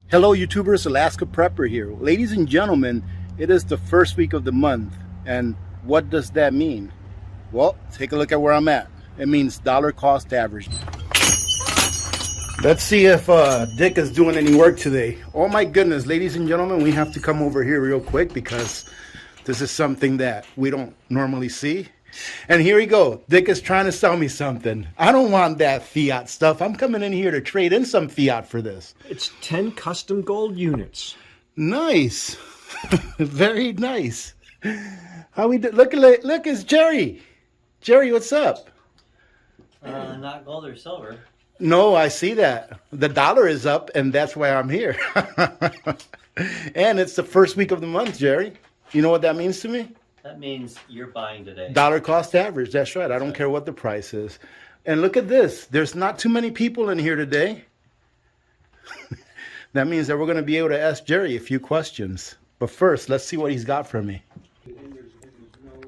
Hello YouTubers, Alaska Prepper here. Ladies and gentlemen, it is the first week of the month, and what does that mean? Well, take a look at where I'm at. It means dollar cost average. Let's see if Dick is doing any work today. Oh my goodness, ladies and gentlemen, we have to come over here real quick because this is something that we don't normally see. And here we go. Dick is trying to sell me something. I don't want that Fiat stuff. I'm coming in here to trade in some Fiat for this. It's 10 custom gold units. Nice. Very nice. How we do? Look, it's Jerry. Jerry, what's up? Not gold or silver. No, I see that. The dollar is up, and that's why I'm here. And it's the first week of the month, Jerry. You know what that means to me? That means you're buying today. Dollar cost average. That's right. I don't care what the price is. And look at this. There's not too many people in here today. That means that we're going to be able to ask Jerry a few questions. But first, let's see what he's got for me.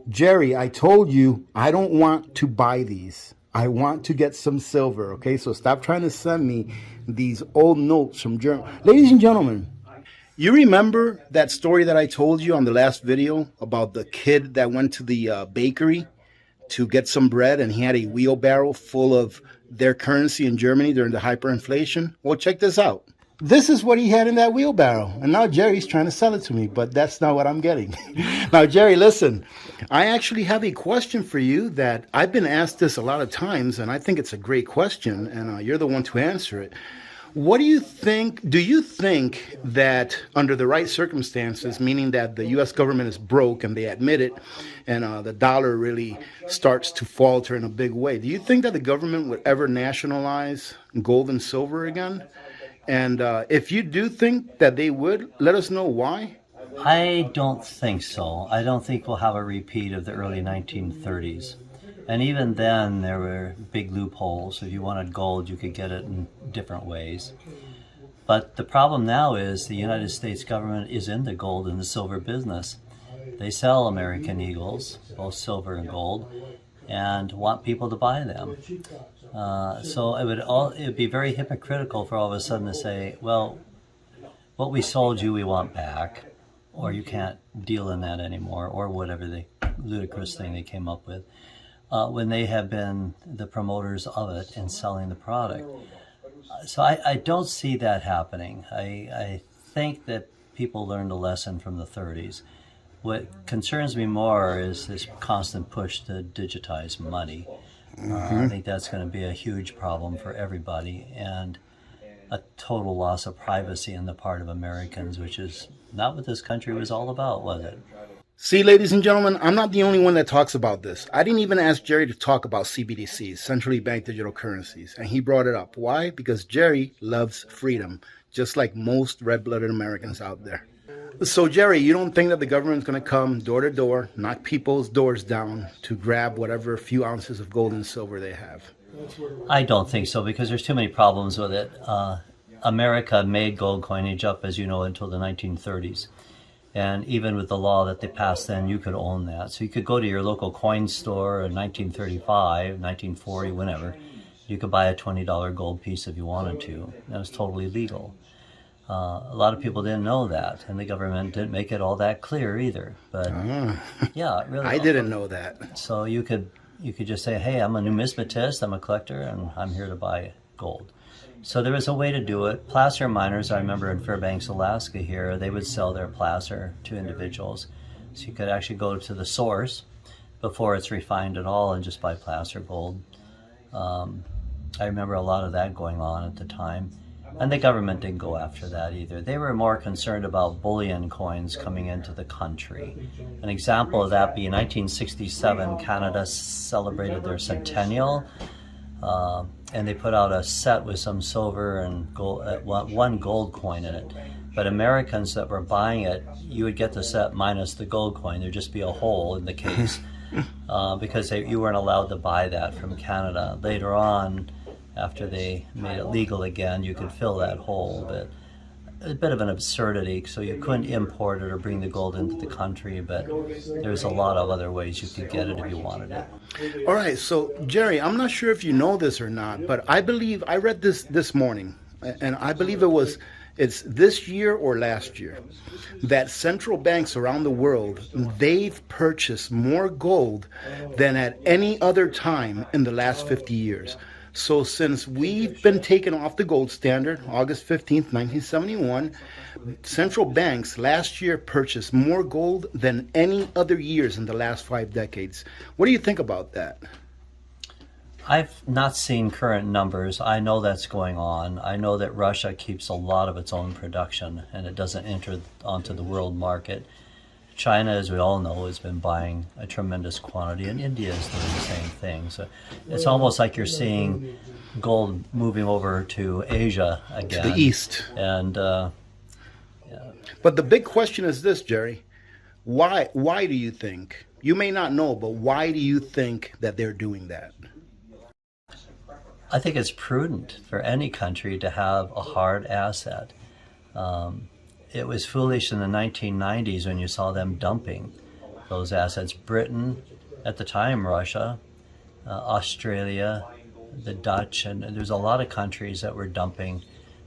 Jerry, I told you I don't want to buy these. I want to get some silver, okay? So stop trying to send me these old notes from Germany. Ladies and gentlemen, you remember that story that I told you on the last video about the kid that went to the bakery to get some bread and he had a wheelbarrow full of their currency in Germany during the hyperinflation? Well, check this out. This is what he had in that wheelbarrow. And now Jerry's trying to sell it to me, but that's not what I'm getting. Now, Jerry, listen, I actually have a question for you that I've been asked this a lot of times, and I think it's a great question, and you're the one to answer it. What do you think? Do you think that under the right circumstances, meaning that the U.S. government is broke and they admit it, and the dollar really starts to falter in a big way, do you think that the government would ever nationalize gold and silver again? And if you do think that they would, let us know why. I don't think so. I don't think we'll have a repeat of the early 1930s. And even then, there were big loopholes. If you wanted gold, you could get it in different ways. But the problem now is the United States government is in the gold and the silver business. They sell American Eagles, both silver and gold, and want people to buy them. So it would be very hypocritical for all of a sudden to say, well, what we sold you we want back, or you can't deal in that anymore, or whatever the ludicrous thing they came up with, when they have been the promoters of it and selling the product. So I don't see that happening. I think that people learned a lesson from the 30s. What concerns me more is this constant push to digitize money. I think that's going to be a huge problem for everybody, and a total loss of privacy on the part of Americans, which is not what this country was all about, was it? See, ladies and gentlemen, I'm not the only one that talks about this. I didn't even ask Jerry to talk about CBDCs, centrally banked digital currencies, and he brought it up. Why? Because Jerry loves freedom, just like most red-blooded Americans out there. So, Jerry, you don't think that the government's going to come door to door, knock people's doors down to grab whatever few ounces of gold and silver they have? I don't think so, because there's too many problems with it. America made gold coinage up, as you know, until the 1930s. And even with the law that they passed then, you could own that. So you could go to your local coin store in 1935, 1940, whenever. You could buy a $20 gold piece if you wanted to. That was totally legal. A lot of people didn't know that, and the government didn't make it all that clear either. But yeah, really, I didn't know that. So you could just say, "Hey, I'm a numismatist, I'm a collector, and I'm here to buy gold." So there was a way to do it. Placer miners, I remember in Fairbanks, Alaska here, they would sell their placer to individuals. So you could actually go to the source before it's refined at all and just buy placer gold. I remember a lot of that going on at the time. And the government didn't go after that either. They were more concerned about bullion coins coming into the country. An example of that being 1967, Canada celebrated their centennial, and they put out a set with some silver and gold, one gold coin in it. But Americans that were buying it, you would get the set minus the gold coin. There'd just be a hole in the case because you weren't allowed to buy that from Canada. Later on, after they made it legal again, you could fill that hole, but a bit of an absurdity, so you couldn't import it or bring the gold into the country, but there's a lot of other ways you could get it if you wanted it. All right, so Jerry, I'm not sure if you know this or not, but I believe, I read this morning, and I believe it was it's this year or last year, that central banks around the world, they've purchased more gold than at any other time in the last 50 years. So since we've been taken off the gold standard, August 15th, 1971, central banks last year purchased more gold than any other years in the last 5 decades. What do you think about that? I've not seen current numbers. I know that's going on. I know that Russia keeps a lot of its own production and it doesn't enter onto the world market. China, as we all know, has been buying a tremendous quantity, and India is doing the same thing. So it's almost like you're seeing gold moving over to Asia again. To the east. And yeah. But the big question is this, Jerry. Why do you think, you may not know, but why do you think that they're doing that? I think it's prudent for any country to have a hard asset. It was foolish in the 1990s when you saw them dumping those assets. Britain, at the time Russia, Australia, the Dutch, and there's a lot of countries that were dumping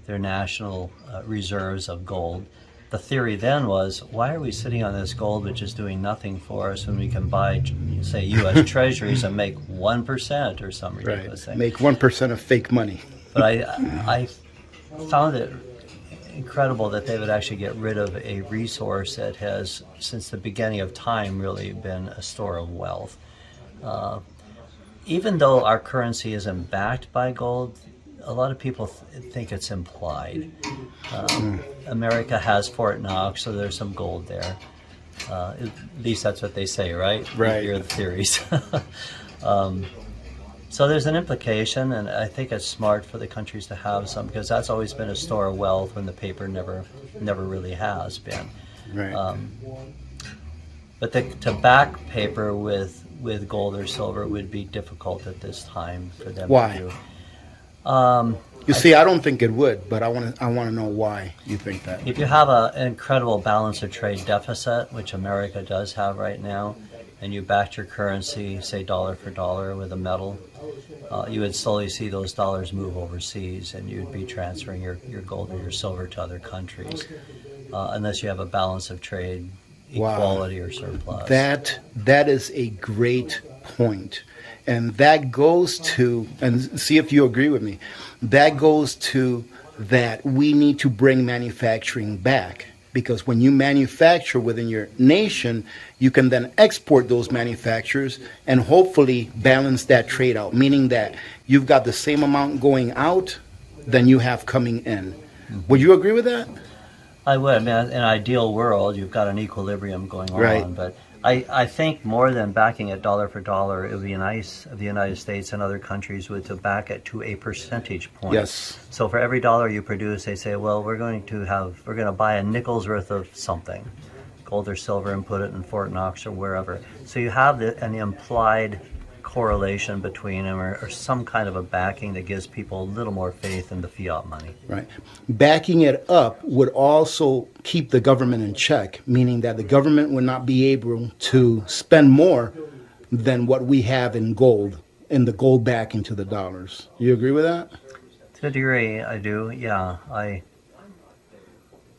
their national reserves of gold. The theory then was, why are we sitting on this gold which is doing nothing for us when we can buy, say, U.S. treasuries and make 1% or some ridiculous thing? Make 1% of fake money. But I found it incredible that they would actually get rid of a resource that has, since the beginning of time, really been a store of wealth. Even though our currency isn't backed by gold, a lot of people think it's implied. America has Fort Knox, so there's some gold there. At least that's what they say, right? Right. You hear the theories. So there's an implication, and I think it's smart for the countries to have some, because that's always been a store of wealth when the paper never really has been. Right. But to back paper with gold or silver would be difficult at this time for them Why? to do. You see, I don't think it would, but I want to know why you think that. If you have an incredible balance of trade deficit, which America does have right now, and you backed your currency, say dollar for dollar with a metal, you would slowly see those dollars move overseas, and you'd be transferring your gold or your silver to other countries, unless you have a balance of trade equality or surplus. That is a great point. And that goes to, and see if you agree with me, that goes to that we need to bring manufacturing back. Because when you manufacture within your nation, you can then export those manufacturers and hopefully balance that trade out, meaning that you've got the same amount going out than you have coming in. Mm-hmm. Would you agree with that? I would. I mean, in an ideal world, you've got an equilibrium going on. Right. But I think more than backing it dollar for dollar, it would be nice of the United States and other countries to back it to a percentage point. Yes. So for every dollar you produce, they say, well, we're going to buy a nickel's worth of something, gold or silver, and put it in Fort Knox or wherever. So you have an implied correlation between them, or some kind of a backing that gives people a little more faith in the fiat money. Right. Backing it up would also keep the government in check, meaning that the government would not be able to spend more than what we have in gold, in the gold backing to the dollars. You agree with that? To a degree, I do, yeah.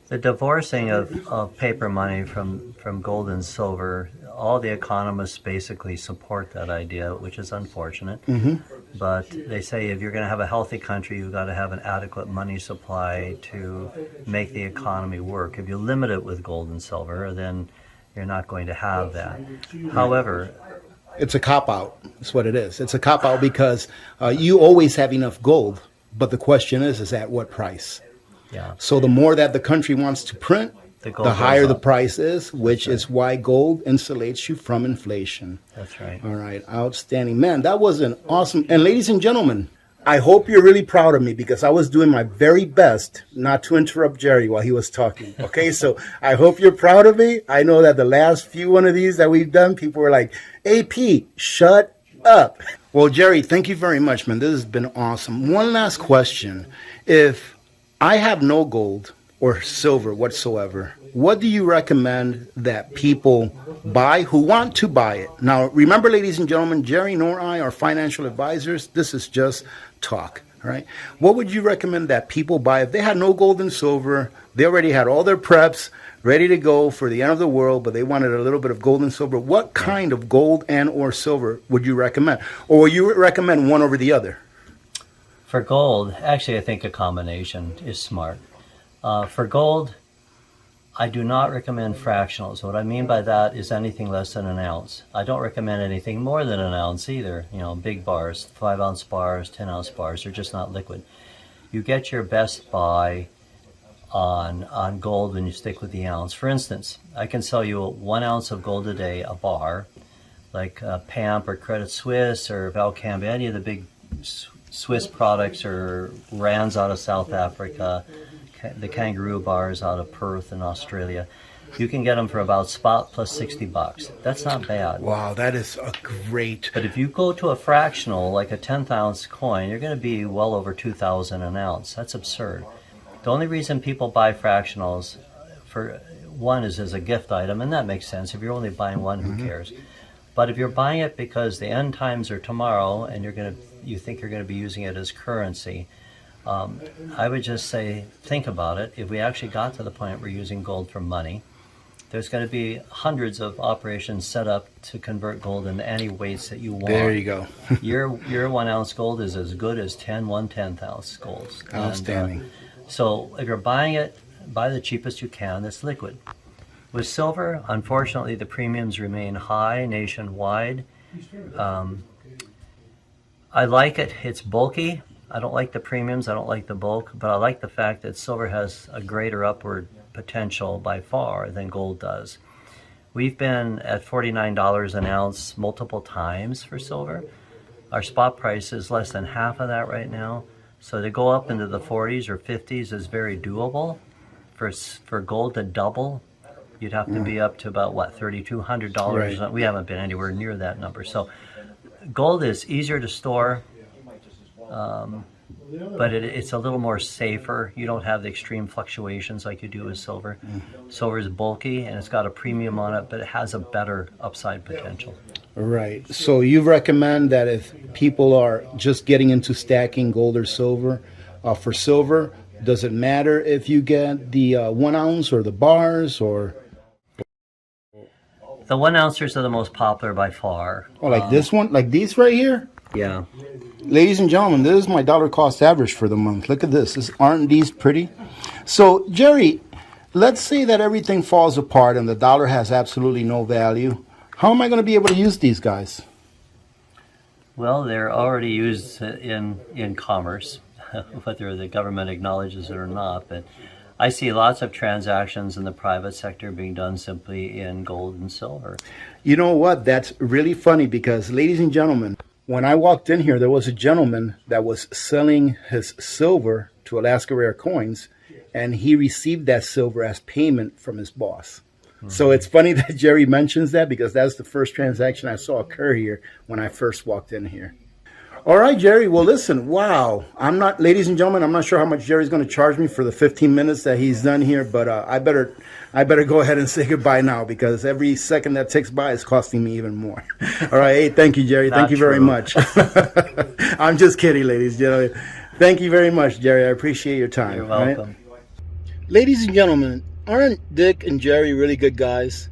The divorcing of paper money from gold and silver, all the economists basically support that idea, which is unfortunate. Mm-hmm. But they say if you're going to have a healthy country, you've got to have an adequate money supply to make the economy work. If you limit it with gold and silver, then you're not going to have that. However, it's a cop-out. That's what it is. It's a cop-out because you always have enough gold, but the question is at what price? Yeah. So the more that the country wants to print, the higher the price is, which is why gold insulates you from inflation. That's right. All right. Outstanding. Man, that was an awesome. And ladies and gentlemen, I hope you're really proud of me because I was doing my very best not to interrupt Jerry while he was talking. Okay, so I hope you're proud of me. I know that the last few one of these that we've done, people were like, AP, shut up. Well, Jerry, thank you very much, man. This has been awesome. One last question. If I have no gold or silver whatsoever, what do you recommend that people buy who want to buy it? Now, remember, ladies and gentlemen, Jerry nor I are financial advisors. This is just talk. All right. What would you recommend that people buy if they had no gold and silver? They already had all their preps ready to go for the end of the world, but they wanted a little bit of gold and silver. What kind of gold and or silver would you recommend? Or would you recommend one over the other? For gold, actually, I think a combination is smart. For gold, I do not recommend fractionals. What I mean by that is anything less than an ounce. I don't recommend anything more than an ounce either. You know, big bars, 5-ounce bars, 10-ounce bars, they're just not liquid. You get your best buy on gold when you stick with the ounce. For instance, I can sell you 1 ounce of gold a day, a bar, like PAMP or Credit Suisse or Valcambia, any of the big Swiss products, or Rands out of South Africa, the kangaroo bars out of Perth in Australia. You can get them for about spot plus $60. That's not bad. Wow, that is a great. But if you go to a fractional, like a 10th-ounce coin, you're going to be well over $2,000 an ounce. That's absurd. The only reason people buy fractionals, for one, is as a gift item, and that makes sense. If you're only buying one, who cares? But if you're buying it because the end times are tomorrow, and you think you're going to be using it as currency, I would just say, think about it. If we actually got to the point where we're using gold for money, there's going to be hundreds of operations set up to convert gold into any weights that you want. There you go. your 1 ounce gold is as good as 10 1/10-ounce golds. Outstanding. So if you're buying it, buy the cheapest you can that's liquid. With silver, unfortunately, the premiums remain high nationwide. I like it. It's bulky. I don't like the premiums, I don't like the bulk, but I like the fact that silver has a greater upward potential by far than gold does. We've been at $49 an ounce multiple times for silver. Our spot price is less than half of that right now. So to go up into the 40s or 50s is very doable. For gold to double, you'd have to be up to about, what, $3,200? Right. We haven't been anywhere near that number. So gold is easier to store. But it's a little more safer. You don't have the extreme fluctuations like you do with silver. Silver is bulky and it's got a premium on it, but it has a better upside potential. Right. So you recommend that if people are just getting into stacking gold or silver, for silver, does it matter if you get the 1 ounce or the bars or? The 1 ouncers are the most popular by far. Oh, like this one? Like these right here? Yeah. Ladies and gentlemen, this is my dollar cost average for the month. Look at this. Aren't these pretty? So, Jerry, let's say that everything falls apart and the dollar has absolutely no value. How am I going to be able to use these guys? Well, they're already used in commerce, whether the government acknowledges it or not. But I see lots of transactions in the private sector being done simply in gold and silver. You know what? That's really funny because, ladies and gentlemen, when I walked in here, there was a gentleman that was selling his silver to Alaska Rare Coins, and he received that silver as payment from his boss. So it's funny that Jerry mentions that because that's the first transaction I saw occur here when I first walked in here. All right, Jerry. Well, listen, wow. Ladies and gentlemen, I'm not sure how much Jerry's going to charge me for the 15 minutes that he's done here, but I better go ahead and say goodbye now because every second that ticks by is costing me even more. All right. Hey, thank you, Jerry. Thank you very much. I'm just kidding, ladies and gentlemen. Thank you very much, Jerry. I appreciate your time. You're welcome. Right? Ladies and gentlemen, aren't Dick and Jerry really good guys?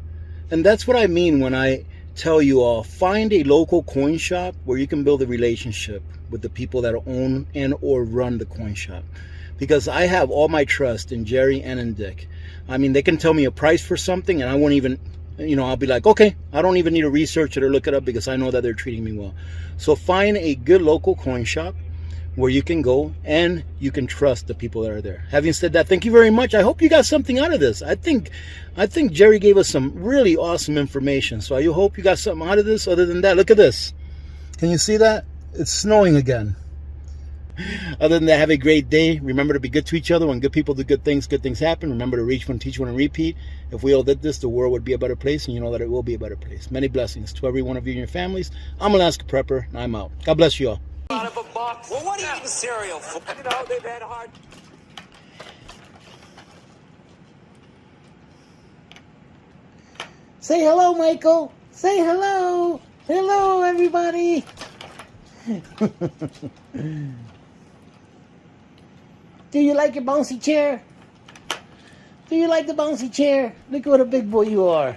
And that's what I mean when I tell you all, find a local coin shop where you can build a relationship with the people that own and or run the coin shop. Because I have all my trust in Jerry and in Dick. I mean, they can tell me a price for something and I won't even, I'll be like, okay, I don't even need to research it or look it up because I know that they're treating me well. So find a good local coin shop where you can go and you can trust the people that are there. Having said that, thank you very much. I hope you got something out of this. I think Jerry gave us some really awesome information. So I hope you got something out of this. Other than that, look at this. Can you see that? It's snowing again. Other than that, have a great day. Remember to be good to each other. When good people do good things happen. Remember to reach one, teach one, and repeat. If we all did this, the world would be a better place, and you know that it will be a better place. Many blessings to every one of you and your families. I'm Alaska Prepper, and I'm out. God bless you all. Out of a box. Well, what are you eating cereal for? You know, they've had hard. Say hello, Michael. Say hello. Hello, everybody. Do you like your bouncy chair? Do you like the bouncy chair? Look what a big boy you are.